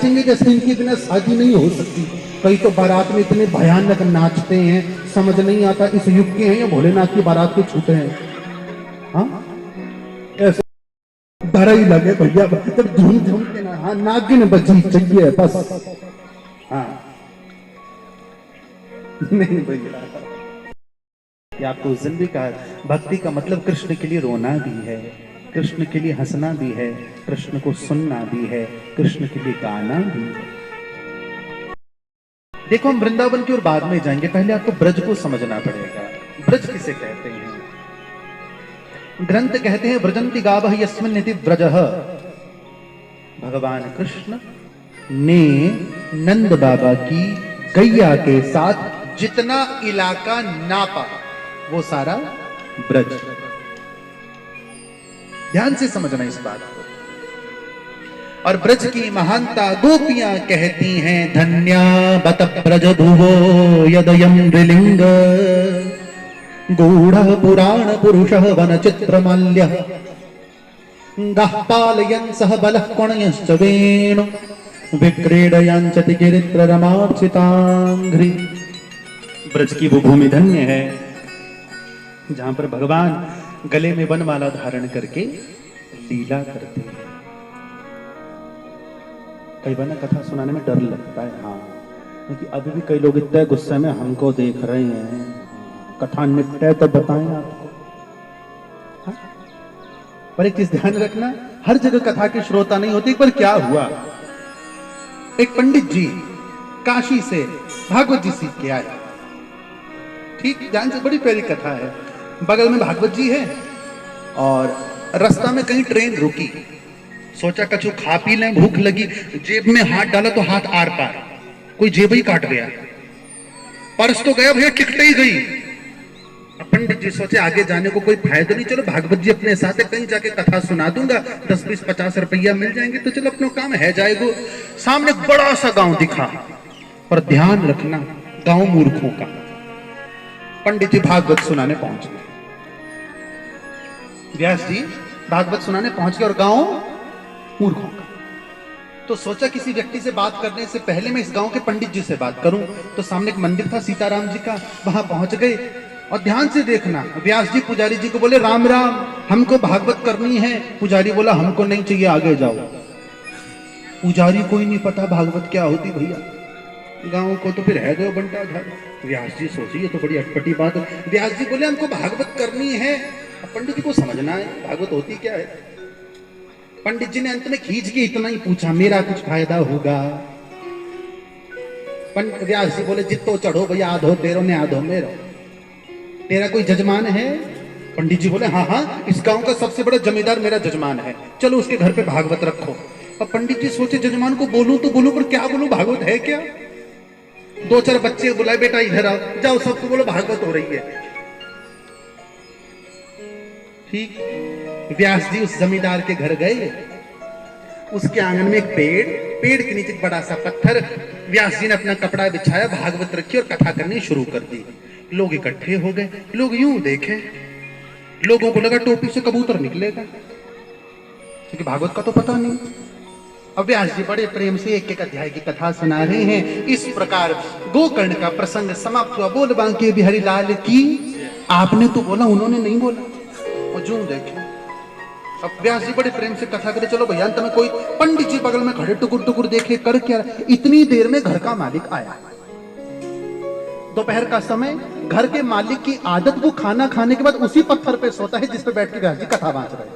नाचेंगे जैसे इनके बिना शादी नहीं हो सकती। कई तो बारात में इतने भयानक नाचते हैं, समझ नहीं आता इस युग के हैं या भोलेनाथ की बारात के छूटे हैं। हाँ ऐसे डर ही लगे भैया, जब झूम झूम के ना, हाँ नागिन बजी चाहिए बस। हाँ नहीं भैया, ये आपको उस दिन भी कहा, भक्ति का मतलब कृष्ण के लिए रोना भी है, कृष्ण के लिए हंसना भी है, कृष्ण को सुनना भी है, कृष्ण के लिए गाना भी है। देखो हम वृंदावन की ओर बाद में जाएंगे, पहले आपको ब्रज को समझना पड़ेगा। ब्रज किसे कहते हैं? ग्रंथ कहते हैं ब्रजंति गावः यस्मिन्निति ब्रजः। भगवान कृष्ण ने नंद बाबा की गैया के साथ जितना इलाका नापा वो सारा ब्रज। ध्यान से समझना इस बात को। और ब्रज की महानता गोपियां कहती हैं, धन्या बत ब्रज भुवो यदयं नृलिंग गूढ़ पुराण पुरुषः वन चित्रमाल्यः गाः सह बलः कोणयश्च वेणु विक्रीडयञ्च गिरित्र रमार्चितांघ्रि। ब्रज की वो भूमि धन्य है जहां पर भगवान गले में वनमाला धारण करके लीला करते हैं। कई बार ना कथा सुनाने में डर लगता है, हाँ, क्योंकि अभी भी कई लोग इतने गुस्से में हमको देख रहे हैं, कथा निपटे तो बताएं आपको। हाँ? पर एक चीज ध्यान रखना, हर जगह कथा के श्रोता नहीं होते। एक बार क्या हुआ, एक पंडित जी काशी से भागवत जी सीख के आए। ठीक, ध्यान से, बड़ी प्यारी कथा है। बगल में भागवत जी है और रास्ता में कहीं ट्रेन रुकी, सोचा कछु खा पी लें, भूख लगी, जेब में हाथ डाला तो हाथ आर पार, कोई जेब ही काट गया। पर्स तो गया भैया, टिकट ही गई। पंडित जी सोचे आगे जाने को कोई फायदा नहीं, चलो भागवत जी अपने साथ है, कहीं जाके कथा सुना दूंगा, 10-20-50 रुपया मिल जाएंगे तो चलो अपना काम है जाएगा। सामने बड़ा सा गांव दिखा, पर ध्यान रखना गांव मूर्खों का। पंडित जी भागवत सुनाने पहुंच गए, व्यास जी भागवत सुनाने पहुंच गए और गांव मूर्खों का। तो सोचा किसी व्यक्ति से बात करने से पहले मैं इस गांव के पंडित जी से बात करूं। तो सामने एक मंदिर था सीताराम जी का, वहां पहुंच गए और ध्यान से देखना, व्यास जी पुजारी जी को बोले, राम राम, हमको भागवत करनी है। पुजारी बोला, हमको नहीं चाहिए, आगे जाओ। पुजारी कोई नहीं पता भागवत क्या होती भैया, गांव को तो फिर है दो बंटा घर। व्यास जी सोचिए ये तो बड़ी अटपटी बात है। व्यास जी बोले, हमको भागवत करनी है। पंडित जी को समझना है भागवत होती क्या है। पंडित जी ने अंत में खींच के इतना ही पूछा, मेरा कुछ फायदा होगा? व्यास जी बोले, जितो चढ़ो भैया, आधो तेरो ने आधो मेरो, तेरा कोई जजमान है? पंडित जी बोले, हाँ हाँ, इस गांव का सबसे बड़ा जमींदार मेरा जजमान है, चलो उसके घर पे भागवत रखो। अब पंडित जी सोचे, जजमान को बोलूं तो बोलूं, पर क्या बोलूं, भागवत है क्या? 2-4 बच्चे बुलाए, बेटा इधर आओ, जाओ सबको बोलो भागवत हो रही है। ठीक, व्यास जी उस जमींदार के घर गए। उसके आंगन में एक पेड़ के नीचे एक बड़ा सा पत्थर, व्यास जी ने अपना कपड़ा बिछाया, भागवत रखी और कथा करनी शुरू कर दी। लोग इकट्ठे हो गए, लोग यूं देखे, लोगों को लगा टोपी से कबूतर निकलेगा, क्योंकि भागवत का तो पता नहीं। अब व्यास जी बड़े प्रेम से एक एक अध्याय की कथा सुना रहे हैं। इस प्रकार गोकर्ण का प्रसंग समाप्त हुआ। बोल बांके बिहारी लाल की। आपने तो बोला, उन्होंने नहीं बोला, और जूं देखे। अब व्यास जी बड़े प्रेम से कथा करे, चलो भैया। अंत में कोई पंडित जी बगल में खड़े टुकुर टुकुर देखे, कर क्या। इतनी देर में घर का मालिक आया। दोपहर का समय, घर के मालिक की आदत, वो खाना खाने के बाद उसी पत्थर पे सोता है जिस पे बैठ के व्यास जी कथा बांच रहे।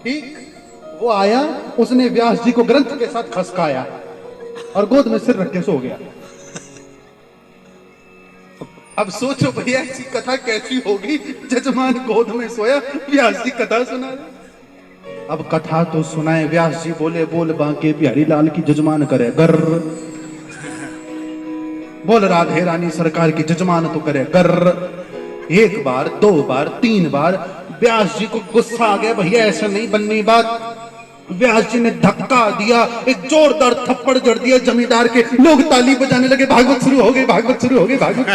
ठीक, वो आया, उसने व्यास जी को ग्रंथ के साथ खसकाया और गोद में सिर रख के सो गया। अब सोचो भैया ऐसी कथा कैसी होगी, जजमान गोद में सोया, व्यास जी कथा सुना रहे। अब कथा तो सुनाए, व्यास जी बोले, बोल बांके बिहारी लाल की जजमान करे गर्र, बोल राधे रानी सरकार की जजमान तो करे गर्र। 1 बार 2 बार 3 बार व्यास जी को गुस्सा आ गया, भैया ऐसा नहीं बननी बात। व्यास जी ने धक्का दिया, एक जोरदार थप्पड़ जड़ दिया जमींदार के। लोग ताली बजाने लगे, भागवत शुरू हो गई, भागवत शुरू हो गई, भागवत।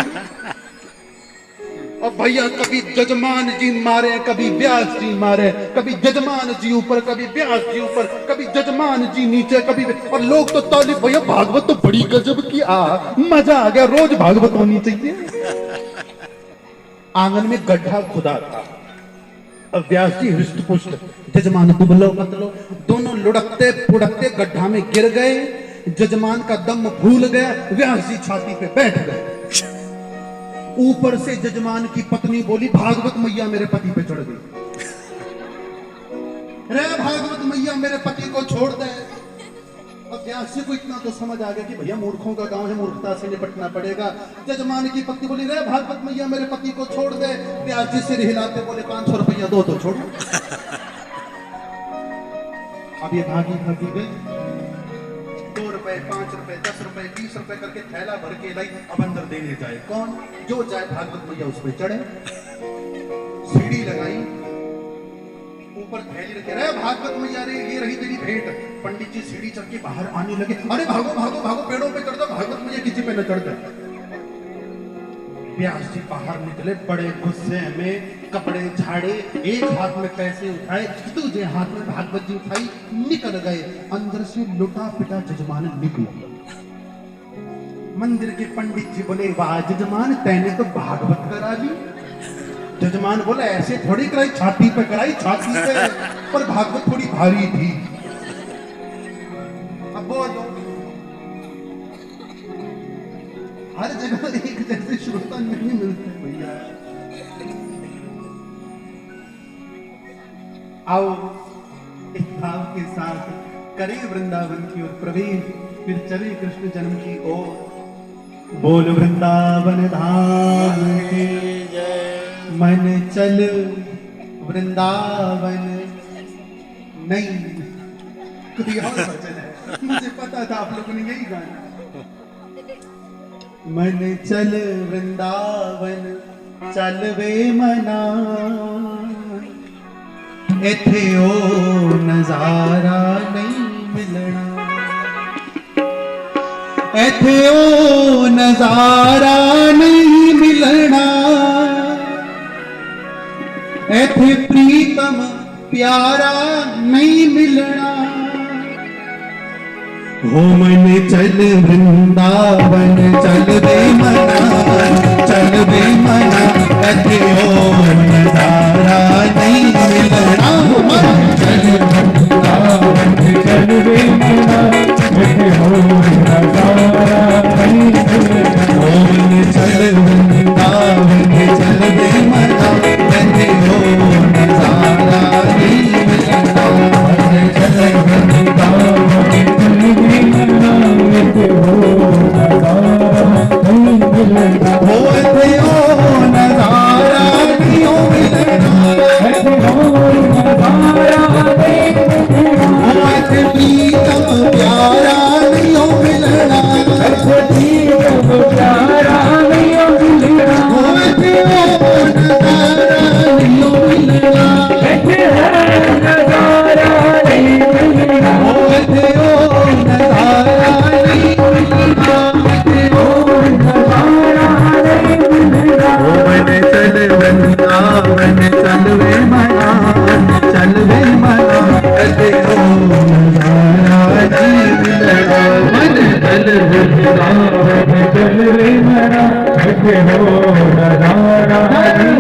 और भैया कभी जजमान जी मारे, कभी व्यास जी मारे, कभी जजमान जी ऊपर, कभी व्यास जी ऊपर, कभी जजमान जी नीचे, कभी, और लोग तो ताली, भैया भागवत तो बड़ी गजब की, मजा आ गया, रोज भागवत होनी चाहिए। आंगन में गड्ढा खुदा था, अब व्यास जी हृष्ट पुष्ट, जजमान दुबलो पतलो, दोनों लुढ़कते फुड़कते गड्ढा में गिर गए। जजमान का दम भूल गया, व्यास जी छाती पे बैठ गए। ऊपर से जजमान की पत्नी बोली, भागवत मैया मेरे पति पे चढ़ गई, रे भागवत मैया मेरे पति को छोड़ दे। अब व्यास जी को इतना तो समझ आ गया कि भैया मूर्खों का गांव है, मूर्खता से निपटना पड़ेगा। जजमान की पत्नी बोली, रे भागवत मैया मेरे पति को छोड़ दे। व्यास जी सिर हिलाते बोले, 500 रुपया दो तो छोड़ो। अब ये भागी भागी गई, 2 रुपए, 5 रुपए, 10 रुपए, 20 रुपए करके थैला भर के लाई। अब अंदर देने जाए कौन? जो जाए भागवत मैया उस पर चढ़े, सीढ़ी लगाई, ऊपर थैली रखे, रे भागवत मैया रे ये रही तेरी भेंट। पंडित जी सीढ़ी चढ़ के बाहर आने लगे, अरे भागो भागो भागो, पेड़ों पे चढ़ जाओ, भागवत मैया किसी पे न चढ़ जाए। व्यास जी बाहर निकले, बड़े गुस्से में कपड़े झाड़े, एक हाथ में पैसे उठाए, दूसरे हाथ में भागवत जी उठाई, निकल गए। अंदर से लुटा पिटा जजमान निकला। मंदिर के पंडित जी बोले, वाह जजमान तैने तो भागवत करा ली। जजमान बोला, ऐसे थोड़ी कराई, छाती पे कराई, छाती पे, पर भागवत थोड़ी भारी थी। अब बोलो, हर जगह एक जैसे श्रोता नहीं मिलते भैया। आओ एक भाव के साथ करें वृंदावन की ओर प्रवेश, फिर चले कृष्ण जन्म की ओर। बोल वृंदावन धाम की जय, मन चल वृंदावन। नहीं, कुछ और भजन है, मुझे पता था आप लोगों ने यही गाना। मन चल वृंदावन चल वे मना, इथे ओ नजारा नहीं मिलना, इथे ओ नजारा नहीं मिलना, इथे प्रीतम प्यारा नहीं मिलना। हो मन चल वृंदावन चल वे मना, चल वे मना, इथे ओ नजारा नहीं मिलना। मन चल वृंदावन चल वे मना, इथे ओ नजारा नहीं मिलना। मन चल वृंदावन चल वे मना, इथे ओ नजारा नहीं मिलना। मन चल वृंदावन चल वे मना, इथे ओ नजारा नहीं मिलना। हो इथे ओ नजारा नहीं मिलना, इथे ओ नजारा नहीं मिलना। हो इथे प्रीतम प्यारा नहीं मिलना, इथे प्रीतम प्यारा नहीं मिलना। हो इथे ओ नजारा नहीं मिलना, इथे ओ नजारा नहीं मिलना। हो इथे ओ नजारा नहीं मिलना, इथे ओ नजारा नहीं मिलना। हो मन चल वृंदावन चल वे मना, चल वे मना, इथे ओ नजारा नहीं मिलना। मन चल वृंदावन चल वे मना, इथे ओ नजारा नहीं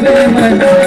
वे मन